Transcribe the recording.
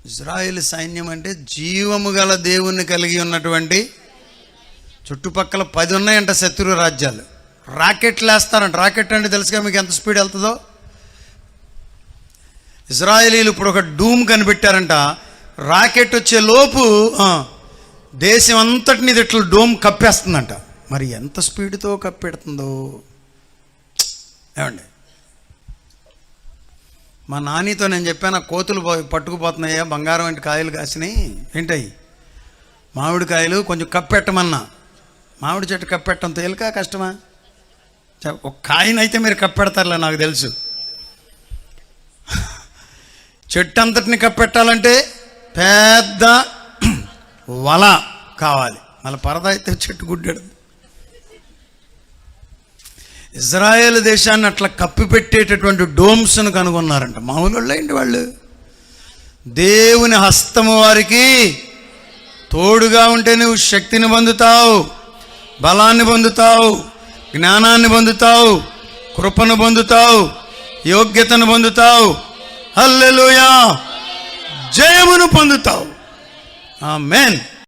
Israel సైన్యం అంటే జీవము గల దేవుణ్ణి కలిగి ఉన్నటువంటి, చుట్టుపక్కల 10 ఉన్నాయంట శత్రు రాజ్యాలు. రాకెట్లు వేస్తారంట. రాకెట్ అంటే తెలుసుగా మీకు ఎంత స్పీడ్ వెళ్తుందో. ఇజ్రాయేలీలు ఇప్పుడు ఒక డూమ్ కనిపెట్టారంట. రాకెట్ వచ్చే లోపు దేశం అంతటిని ఇట్లా డోమ్ కప్పేస్తుందంట. మరి ఎంత స్పీడ్తో కప్పెడుతుందో ఏమండి. మా నానితో నేను చెప్పాను, కోతులు పట్టుకుపోతున్నాయా, బంగారం వంటి కాయలు కాసినాయి ఏంటవి, మామిడి కాయలు కొంచెం కప్పెట్టమన్నా. మామిడి చెట్టు కప్పెట్టడం తేలిక కష్టమా? ఒక కాయనైతే మీరు కప్పెడతారులే, నాకు తెలుసు. చెట్టు అంతటిని కప్పెట్టాలంటే పెద్ద వల కావాలి. మళ్ళీ పరద అయితే చెట్టు గుడ్డాడు. ఇజ్రాయేల్ దేశాన్ని అట్లా కప్పిపెట్టేటటువంటి డోమ్స్ను కనుగొన్నారంట. మామూలు ఏంటి వాళ్ళు. దేవుని హస్తము వారికి తోడుగా ఉంటే నువ్వు శక్తిని పొందుతావు, బలాన్ని పొందుతావు, జ్ఞానాన్ని పొందుతావు, కృపను పొందుతావు, యోగ్యతను పొందుతావు, హల్లెలూయా, జయమును పొందుతావు. ఆమేన్.